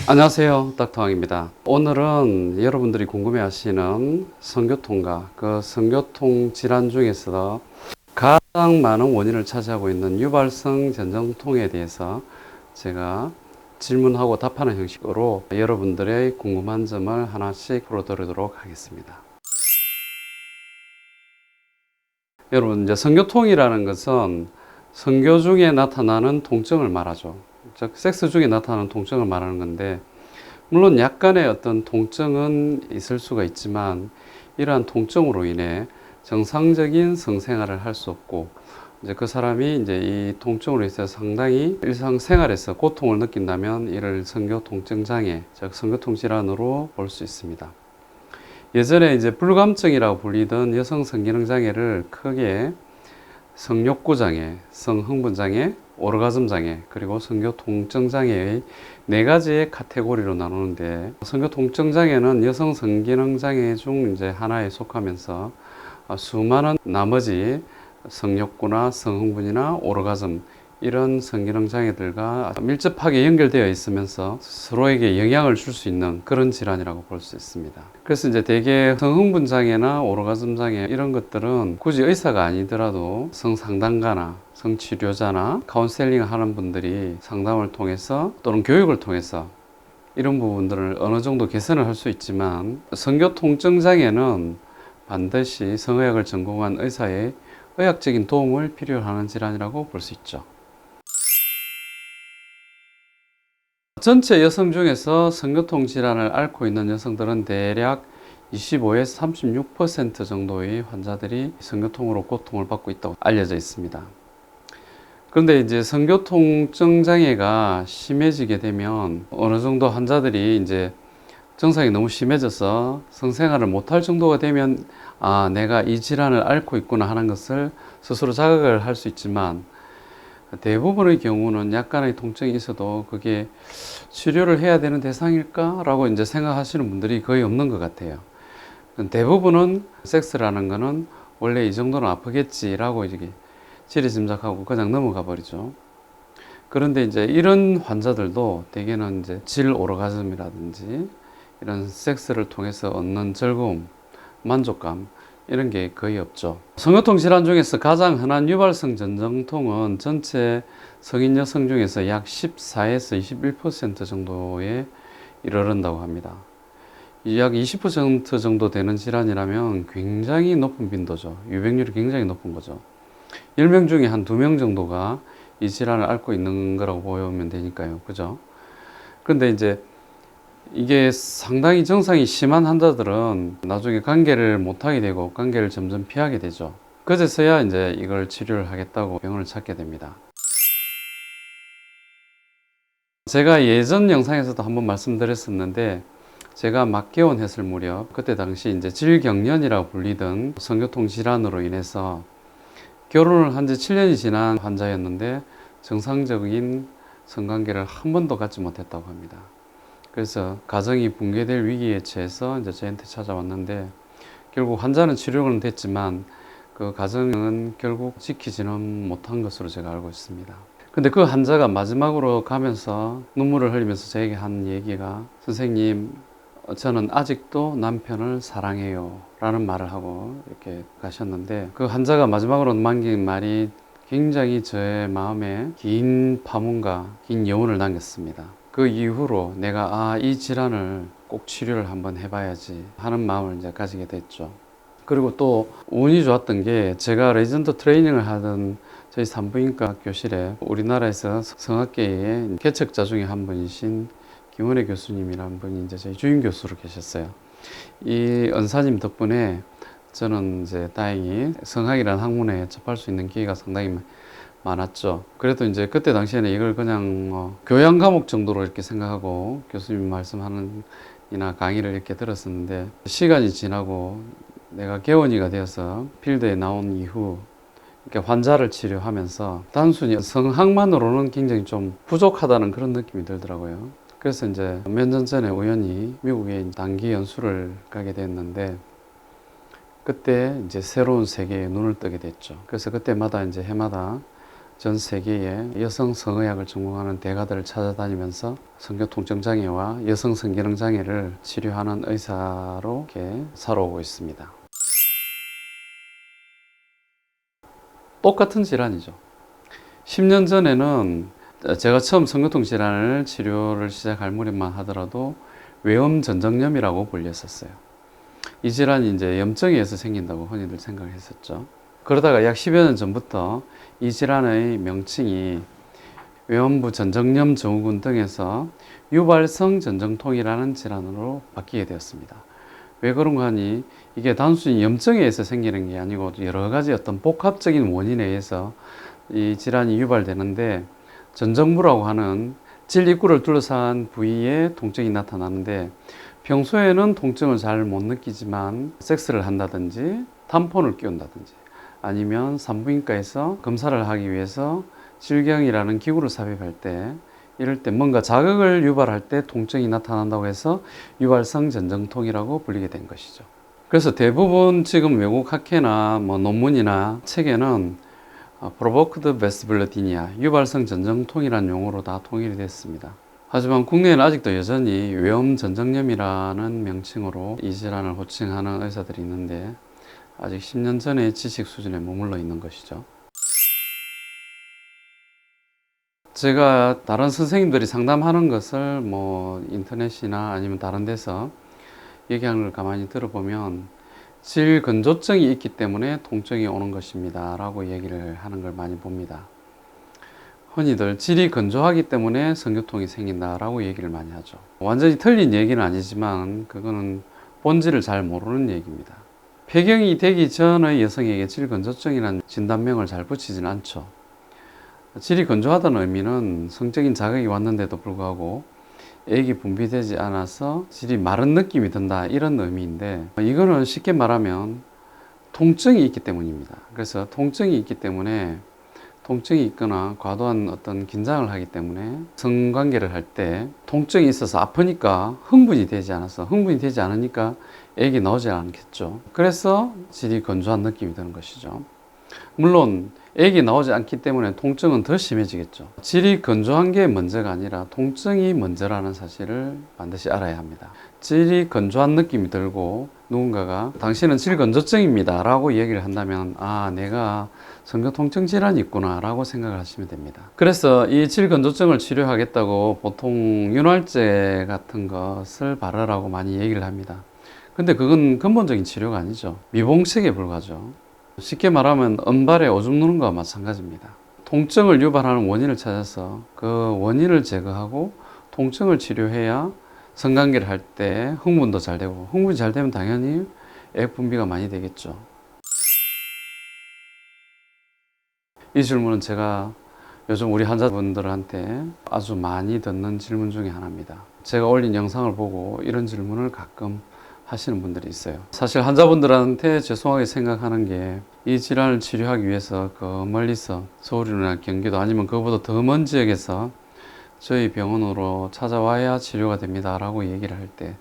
안녕하세요. 닥터왕입니다. 오늘은 여러분들이 궁금해하시는 성교통과 그 성교통 질환 중에서 가장 많은 원인을 차지하고 있는 유발성 전정통에 대해서 제가 질문하고 답하는 형식으로 여러분들의 궁금한 점을 하나씩 풀어드리도록 하겠습니다. 여러분, 이제 성교통이라는 것은 성교 중에 나타나는 통증을 말하죠. 즉, 섹스 중에 나타나는 통증을 말하는 건데, 물론 약간의 어떤 통증은 있을 수가 있지만, 이러한 통증으로 인해 정상적인 성생활을 할 수 없고, 이제 그 사람이 이제 이 통증으로 인해서 상당히 일상생활에서 고통을 느낀다면, 이를 성교통증장애, 즉 성교통질환으로 볼 수 있습니다. 예전에 이제 불감증이라고 불리던 여성 성기능장애를 크게 성욕구장애, 성흥분장애, 오르가즘장애, 그리고 성교통증장애의 네 가지의 카테고리로 나누는데, 성교통증장애는 여성 성기능장애 중 이제 하나에 속하면서 수많은 나머지 성욕구나 성흥분이나 오르가즘, 이런 성기능 장애들과 밀접하게 연결되어 있으면서 서로에게 영향을 줄 수 있는 그런 질환이라고 볼 수 있습니다. 그래서 이제 대개 성흥분 장애나 오르가즘 장애 이런 것들은 굳이 의사가 아니더라도 성상담가나 성치료자나 카운셀링을 하는 분들이 상담을 통해서 또는 교육을 통해서 이런 부분들을 어느 정도 개선을 할 수 있지만, 성교통증 장애는 반드시 성의학을 전공한 의사의 의학적인 도움을 필요로 하는 질환이라고 볼 수 있죠. 전체 여성 중에서 성교통 질환을 앓고 있는 여성들은 대략 25에서 36% 정도의 환자들이 성교통으로 고통을 받고 있다고 알려져 있습니다. 그런데 이제 성교통증 장애가 심해지게 되면 어느 정도 환자들이 이제 증상이 너무 심해져서 성생활을 못할 정도가 되면 내가 이 질환을 앓고 있구나 하는 것을 스스로 자각을 할 수 있지만, 대부분의 경우는 약간의 통증이 있어도 그게 치료를 해야 되는 대상일까? 라고 이제 생각하시는 분들이 거의 없는 것 같아요. 대부분은 섹스라는 거는 원래 이 정도는 아프겠지라고 이렇게 지레짐작하고 그냥 넘어가 버리죠. 그런데 이제 이런 환자들도 대개는 이제 질 오르가즘이라든지 이런 섹스를 통해서 얻는 즐거움, 만족감, 이런 게 거의 없죠. 성교통 질환 중에서 가장 흔한 유발성 전정통은 전체 성인 여성 중에서 약 14에서 21% 정도에 이르른다고 합니다. 약 20% 정도 되는 질환이라면 굉장히 높은 빈도죠. 유병률이 굉장히 높은 거죠. 10명 중에 한 2명 정도가 이 질환을 앓고 있는 거라고 보면 되니까요. 그죠? 그런데 이제 이게 상당히 증상이 심한 환자들은 나중에 관계를 못하게 되고 관계를 점점 피하게 되죠. 그제서야 이제 이걸 치료를 하겠다고 병원을 찾게 됩니다. 제가 예전 영상에서도 한번 말씀드렸었는데, 제가 막 개원했을 무렵, 그때 당시 이제 질경련이라고 불리던 성교통 질환으로 인해서 결혼을 한 지 7년이 지난 환자였는데 정상적인 성관계를 한 번도 갖지 못했다고 합니다. 그래서 가정이 붕괴될 위기에 처해서 이제 저한테 찾아왔는데, 결국 환자는 치료는 됐지만 그 가정은 결국 지키지는 못한 것으로 제가 알고 있습니다. 근데 그 환자가 마지막으로 가면서 눈물을 흘리면서 저에게 한 얘기가, 선생님, 저는 아직도 남편을 사랑해요 라는 말을 하고 이렇게 가셨는데, 그 환자가 마지막으로 남긴 말이 굉장히 저의 마음에 긴 파문과 긴 여운을 남겼습니다. 그 이후로 내가 이 질환을 꼭 치료를 한번 해봐야지 하는 마음을 이제 가지게 됐죠. 그리고 또 운이 좋았던 게, 제가 레전드 트레이닝을 하던 저희 산부인과 교실에 우리나라에서 성학계의 개척자 중에 한 분이신 김은혜 교수님이라는 분이 이제 저희 주임 교수로 계셨어요. 이 은사님 덕분에 저는 이제 다행히 성학이라는 학문에 접할 수 있는 기회가 상당히 많았죠. 그래도 이제 그때 당시에는 이걸 그냥 교양 과목 정도로 이렇게 생각하고 교수님 말씀하는 이나 강의를 이렇게 들었었는데, 시간이 지나고 내가 개원이가 되어서 필드에 나온 이후 이렇게 환자를 치료하면서 단순히 성학만으로는 굉장히 좀 부족하다는 그런 느낌이 들더라고요. 그래서 이제 몇 년 전에 우연히 미국에 단기 연수를 가게 됐는데, 그때 이제 새로운 세계에 눈을 뜨게 됐죠. 그래서 그때마다 이제 해마다 전 세계의 여성 성의학을 전공하는 대가들을 찾아다니면서 성교통증장애와 여성 성기능장애를 치료하는 의사로 이렇게 살아오고 있습니다. 똑같은 질환이죠. 10년 전에는 제가 처음 성교통 질환을 치료를 시작할 무렵만 하더라도 외음 전정염이라고 불렸었어요. 이 질환이 이제 염증에 의해서 생긴다고 흔히들 생각했었죠. 그러다가 약 10여 년 전부터 이 질환의 명칭이 외음부 전정염 증후군 등에서 유발성 전정통이라는 질환으로 바뀌게 되었습니다. 왜 그런가 하니 이게 단순히 염증에 의해서 생기는 게 아니고 여러 가지 어떤 복합적인 원인에 의해서 이 질환이 유발되는데, 전정부라고 하는 질 입구를 둘러싼 부위에 통증이 나타나는데, 평소에는 통증을 잘 못 느끼지만 섹스를 한다든지 tampon을 끼운다든지 아니면 산부인과에서 검사를 하기 위해서 질경이라는 기구를 삽입할 때, 이럴 때 뭔가 자극을 유발할 때 통증이 나타난다고 해서 유발성 전정통이라고 불리게 된 것이죠. 그래서 대부분 지금 외국 학회나 논문이나 책에는 provoked vestibular dynia, 유발성 전정통이라는 용어로 다 통일이 됐습니다. 하지만 국내에는 아직도 여전히 외음 전정염이라는 명칭으로 이 질환을 호칭하는 의사들이 있는데, 아직 10년 전의 지식 수준에 머물러 있는 것이죠. 제가 다른 선생님들이 상담하는 것을 인터넷이나 아니면 다른 데서 얘기하는 걸 가만히 들어보면 질 건조증이 있기 때문에 통증이 오는 것입니다 라고 얘기를 하는 걸 많이 봅니다. 흔히들 질이 건조하기 때문에 성교통이 생긴다 라고 얘기를 많이 하죠. 완전히 틀린 얘기는 아니지만 그거는 본질을 잘 모르는 얘기입니다. 폐경이 되기 전의 여성에게 질 건조증이라는 진단명을 잘 붙이지는 않죠. 질이 건조하다는 의미는 성적인 자극이 왔는데도 불구하고 액이 분비되지 않아서 질이 마른 느낌이 든다, 이런 의미인데, 이거는 쉽게 말하면 통증이 있기 때문입니다. 그래서 통증이 있기 때문에, 통증이 있거나 과도한 어떤 긴장을 하기 때문에 성관계를 할 때 통증이 있어서 아프니까 흥분이 되지 않으니까 액이 나오지 않겠죠. 그래서 질이 건조한 느낌이 드는 것이죠. 물론 액이 나오지 않기 때문에 통증은 더 심해지겠죠. 질이 건조한 게 문제가 아니라 통증이 문제라는 사실을 반드시 알아야 합니다. 질이 건조한 느낌이 들고 누군가가 당신은 질 건조증입니다 라고 얘기를 한다면, 내가 성교통증 질환이 있구나 라고 생각을 하시면 됩니다. 그래서 이 질 건조증을 치료하겠다고 보통 윤활제 같은 것을 바르라고 많이 얘기를 합니다. 근데 그건 근본적인 치료가 아니죠. 미봉책에 불과하죠. 쉽게 말하면 은발에 오줌 누는 거와 마찬가지입니다. 통증을 유발하는 원인을 찾아서 그 원인을 제거하고 통증을 치료해야 성관계를 할 때 흥분도 잘 되고, 흥분이 잘 되면 당연히 액 분비가 많이 되겠죠. 이 질문은 제가 요즘 우리 환자분들한테 아주 많이 듣는 질문 중에 하나입니다. 제가 올린 영상을 보고 이런 질문을 가끔 하시는 분들이 있어요. 사실 환자분들한테 죄송하게 생각하는 게, 이 질환을 치료하기 위해서 그 멀리서 서울이나 경기도 아니면 그보다 더 먼 지역에서 저희 병원으로 찾아와야 치료가 됩니다 라고 얘기를 할 때,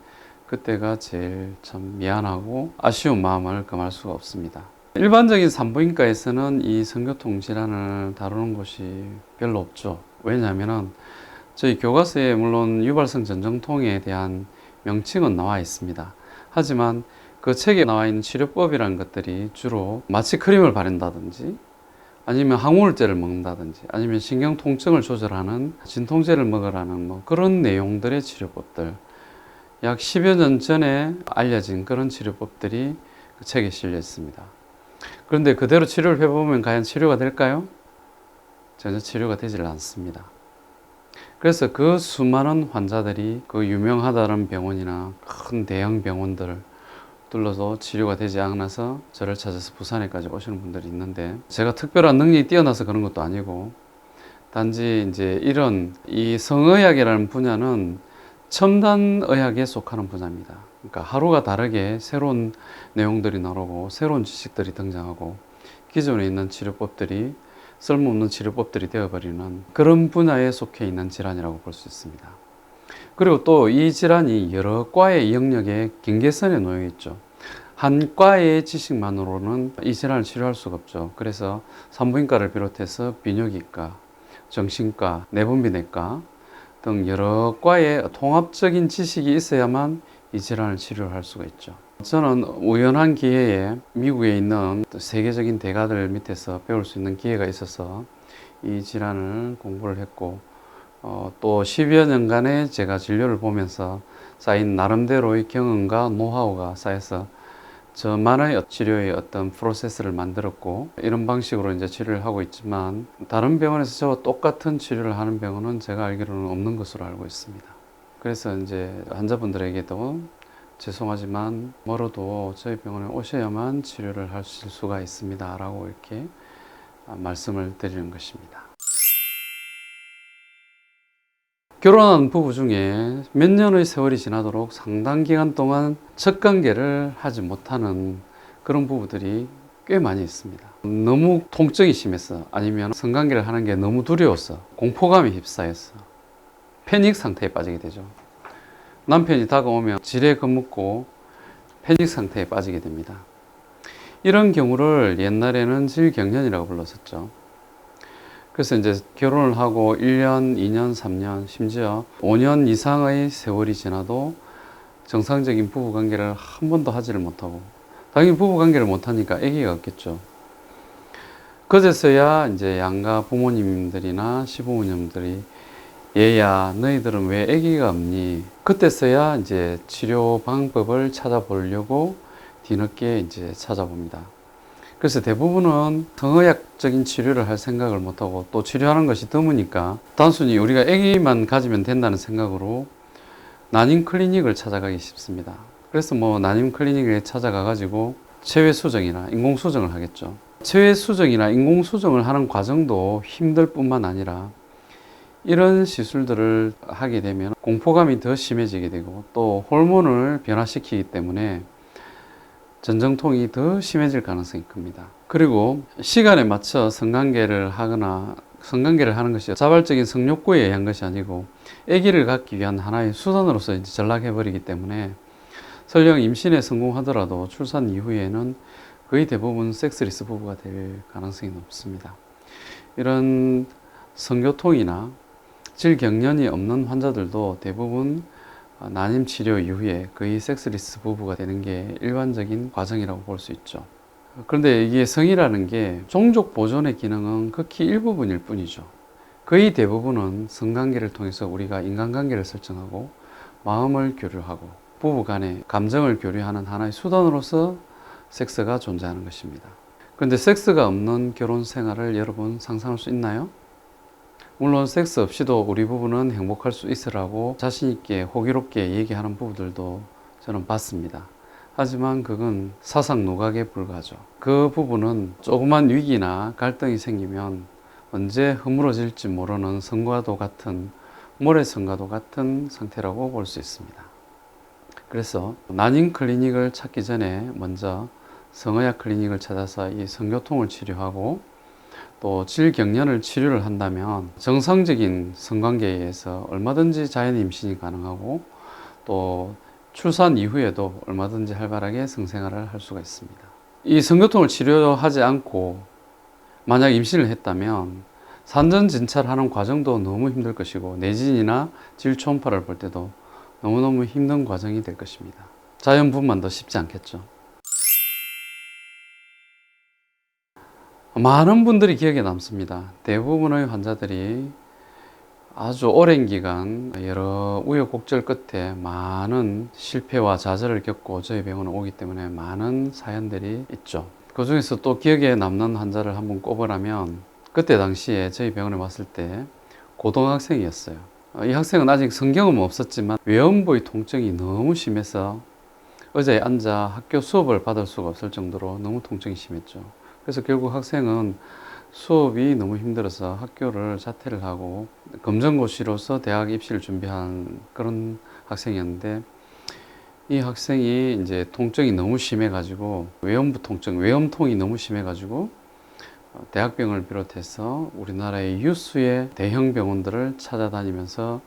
그때가 제일 참 미안하고 아쉬운 마음을 금할 수가 없습니다. 일반적인 산부인과에서는 이 성교통 질환을 다루는 곳이 별로 없죠. 왜냐하면 저희 교과서에 물론 유발성 전정통에 대한 명칭은 나와 있습니다. 하지만 그 책에 나와 있는 치료법이라는 것들이 주로 마취 크림을 바른다든지 아니면 항우울제를 먹는다든지 아니면 신경 통증을 조절하는 진통제를 먹으라는 그런 내용들의 치료법들, 약 10여 년 전에 알려진 그런 치료법들이 그 책에 실려 있습니다. 그런데 그대로 치료를 해보면 과연 치료가 될까요? 전혀 치료가 되질 않습니다. 그래서 그 수많은 환자들이 그 유명하다는 병원이나 큰 대형 병원들을 둘러서 치료가 되지 않아서 저를 찾아서 부산에까지 오시는 분들이 있는데, 제가 특별한 능력이 뛰어나서 그런 것도 아니고, 단지 이제 이 성의학이라는 분야는 첨단 의학에 속하는 분야입니다. 그러니까 하루가 다르게 새로운 내용들이 나오고 새로운 지식들이 등장하고 기존에 있는 치료법들이 쓸모없는 치료법들이 되어버리는 그런 분야에 속해 있는 질환이라고 볼 수 있습니다. 그리고 또 이 질환이 여러 과의 영역의 경계선에 놓여 있죠. 한 과의 지식만으로는 이 질환을 치료할 수가 없죠. 그래서 산부인과를 비롯해서 비뇨기과, 정신과, 내분비내과 등 여러 과의 통합적인 지식이 있어야만 이 질환을 치료할 수가 있죠. 저는 우연한 기회에 미국에 있는 세계적인 대가들 밑에서 배울 수 있는 기회가 있어서 이 질환을 공부를 했고, 또 10여 년간의 제가 진료를 보면서 쌓인 나름대로의 경험과 노하우가 쌓여서 저만의 치료의 어떤 프로세스를 만들었고, 이런 방식으로 이제 치료를 하고 있지만, 다른 병원에서 저와 똑같은 치료를 하는 병원은 제가 알기로는 없는 것으로 알고 있습니다. 그래서 이제 환자분들에게도 죄송하지만 멀어도 저희 병원에 오셔야만 치료를 하실 수가 있습니다 라고 이렇게 말씀을 드리는 것입니다. 결혼한 부부 중에 몇 년의 세월이 지나도록 상당 기간 동안 첫 관계를 하지 못하는 그런 부부들이 꽤 많이 있습니다. 너무 통증이 심했어, 아니면 성관계를 하는 게 너무 두려웠어, 공포감이 휩싸였어, 패닉 상태에 빠지게 되죠. 남편이 다가오면 지레 겁먹고 패닉 상태에 빠지게 됩니다. 이런 경우를 옛날에는 질경련이라고 불렀었죠. 그래서 이제 결혼을 하고 1년, 2년, 3년, 심지어 5년 이상의 세월이 지나도 정상적인 부부관계를 한 번도 하지를 못하고, 당연히 부부관계를 못하니까 아기가 없겠죠. 그제서야 이제 양가 부모님들이나 시부모님들이 얘야 너희들은 왜 아기가 없니? 그때서야 이제 치료 방법을 찾아보려고 뒤늦게 이제 찾아봅니다. 그래서 대부분은 성의학적인 치료를 할 생각을 못하고, 또 치료하는 것이 드무니까 단순히 우리가 아기만 가지면 된다는 생각으로 난임 클리닉을 찾아가기 쉽습니다. 그래서 뭐 난임 클리닉에 찾아가 가지고 체외 수정이나 인공 수정을 하겠죠. 체외 수정이나 인공 수정을 하는 과정도 힘들 뿐만 아니라 이런 시술들을 하게 되면 공포감이 더 심해지게 되고, 또 호르몬을 변화시키기 때문에 전정통이 더 심해질 가능성이 큽니다. 그리고 시간에 맞춰 성관계를 하거나, 성관계를 하는 것이 자발적인 성욕구에 의한 것이 아니고 아기를 갖기 위한 하나의 수단으로서 이제 전락해버리기 때문에 설령 임신에 성공하더라도 출산 이후에는 거의 대부분 섹스리스 부부가 될 가능성이 높습니다. 이런 성교통이나 질경련이 없는 환자들도 대부분 난임 치료 이후에 거의 섹스리스 부부가 되는 게 일반적인 과정이라고 볼 수 있죠. 그런데 이게 성이라는 게 종족 보존의 기능은 극히 일부분일 뿐이죠. 거의 대부분은 성관계를 통해서 우리가 인간관계를 설정하고 마음을 교류하고 부부 간의 감정을 교류하는 하나의 수단으로서 섹스가 존재하는 것입니다. 그런데 섹스가 없는 결혼 생활을 여러분 상상할 수 있나요? 물론 섹스 없이도 우리 부부는 행복할 수 있으라고 자신있게 호기롭게 얘기하는 부부들도 저는 봤습니다. 하지만 그건 사상 누각에 불과하죠. 그 부부는 조그만 위기나 갈등이 생기면 언제 허물어질지 모르는 성과도 같은, 모래성과도 같은 상태라고 볼 수 있습니다. 그래서 난임 클리닉을 찾기 전에 먼저 성의학 클리닉을 찾아서 이 성교통을 치료하고, 또 질경련을 치료를 한다면 정상적인 성관계에 의해서 얼마든지 자연 임신이 가능하고, 또 출산 이후에도 얼마든지 활발하게 성생활을 할 수가 있습니다. 이 성교통을 치료하지 않고 만약 임신을 했다면 산전진찰하는 과정도 너무 힘들 것이고, 내진이나 질초음파를 볼 때도 너무너무 힘든 과정이 될 것입니다. 자연분만도 쉽지 않겠죠. 많은 분들이 기억에 남습니다. 대부분의 환자들이 아주 오랜 기간 여러 우여곡절 끝에 많은 실패와 좌절을 겪고 저희 병원에 오기 때문에 많은 사연들이 있죠. 그 중에서 또 기억에 남는 환자를 한번 꼽으라면, 그때 당시에 저희 병원에 왔을 때 고등학생이었어요. 이 학생은 아직 성경험은 없었지만 외음부의 통증이 너무 심해서 의자에 앉아 학교 수업을 받을 수가 없을 정도로 너무 통증이 심했죠. 그래서 결국 학생은 수업이 너무 힘들어서 학교를 자퇴를 하고 검정고시로서 대학 입시를 준비한 그런 학생이었는데, 이 학생이 이제 통증이 너무 심해가지고 외음부 통증, 외음통이 너무 심해가지고 대학병원을 비롯해서 우리나라의 유수의 대형 병원들을 찾아다니면서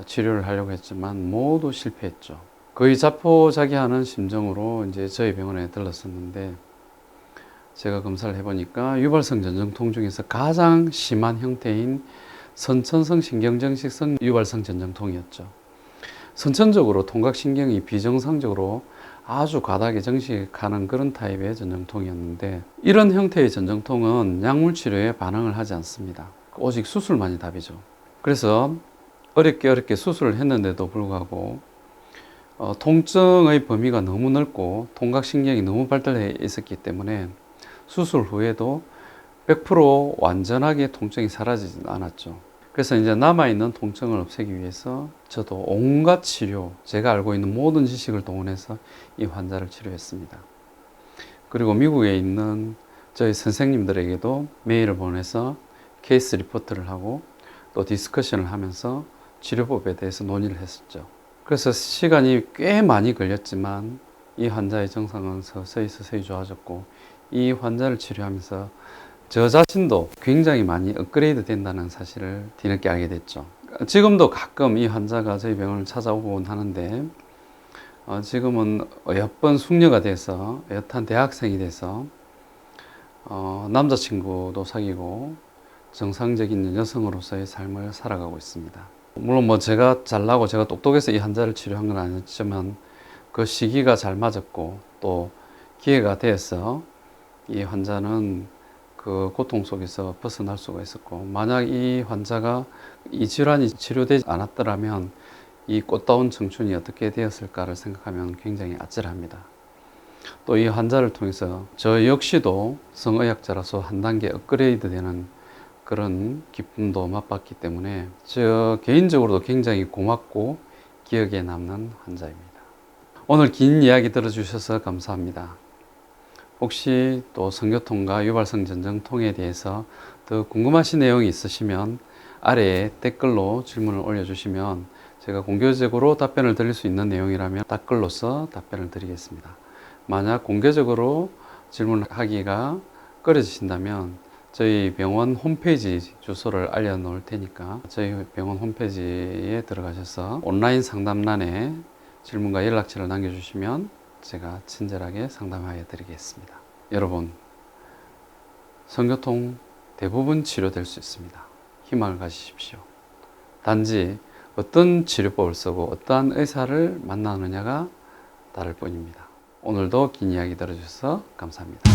치료를 하려고 했지만 모두 실패했죠. 거의 자포자기하는 심정으로 이제 저희 병원에 들렀었는데, 제가 검사를 해보니까 유발성 전정통 중에서 가장 심한 형태인 선천성 신경정식성 유발성 전정통이었죠. 선천적으로 통각신경이 비정상적으로 아주 과다하게 정식하는 그런 타입의 전정통이었는데, 이런 형태의 전정통은 약물 치료에 반응을 하지 않습니다. 오직 수술만이 답이죠. 그래서 어렵게 수술을 했는데도 불구하고 통증의 범위가 너무 넓고 통각신경이 너무 발달해 있었기 때문에 수술 후에도 100% 완전하게 통증이 사라지진 않았죠. 그래서 이제 남아있는 통증을 없애기 위해서 저도 온갖 치료, 제가 알고 있는 모든 지식을 동원해서 이 환자를 치료했습니다. 그리고 미국에 있는 저희 선생님들에게도 메일을 보내서 케이스 리포트를 하고 또 디스커션을 하면서 치료법에 대해서 논의를 했었죠. 그래서 시간이 꽤 많이 걸렸지만 이 환자의 증상은 서서히 좋아졌고, 이 환자를 치료하면서 저 자신도 굉장히 많이 업그레이드 된다는 사실을 뒤늦게 알게 됐죠. 지금도 가끔 이 환자가 저희 병원을 찾아오곤 하는데, 지금은 어엿한 숙녀가 돼서, 어엿한 대학생이 돼서 남자친구도 사귀고 정상적인 여성으로서의 삶을 살아가고 있습니다. 물론 뭐 제가 잘나고 제가 똑똑해서 이 환자를 치료한 건 아니었지만, 그 시기가 잘 맞았고 또 기회가 되어서 이 환자는 그 고통 속에서 벗어날 수가 있었고, 만약 이 환자가 이 질환이 치료되지 않았더라면 이 꽃다운 청춘이 어떻게 되었을까를 생각하면 굉장히 아찔합니다. 또 이 환자를 통해서 저 역시도 성의학자로서 한 단계 업그레이드 되는 그런 기쁨도 맛봤기 때문에 저 개인적으로도 굉장히 고맙고 기억에 남는 환자입니다. 오늘 긴 이야기 들어주셔서 감사합니다. 혹시 또 성교통과 유발성 전정통에 대해서 더 궁금하신 내용이 있으시면 아래에 댓글로 질문을 올려주시면 제가 공개적으로 답변을 드릴 수 있는 내용이라면 댓글로서 답변을 드리겠습니다. 만약 공개적으로 질문하기가 꺼려지신다면 저희 병원 홈페이지 주소를 알려놓을 테니까 저희 병원 홈페이지에 들어가셔서 온라인 상담란에 질문과 연락처를 남겨주시면 제가 친절하게 상담하여 드리겠습니다. 여러분, 성교통 대부분 치료될 수 있습니다. 희망을 가지십시오. 단지 어떤 치료법을 쓰고 어떠한 의사를 만나느냐가 다를 뿐입니다. 오늘도 긴 이야기 들어주셔서 감사합니다.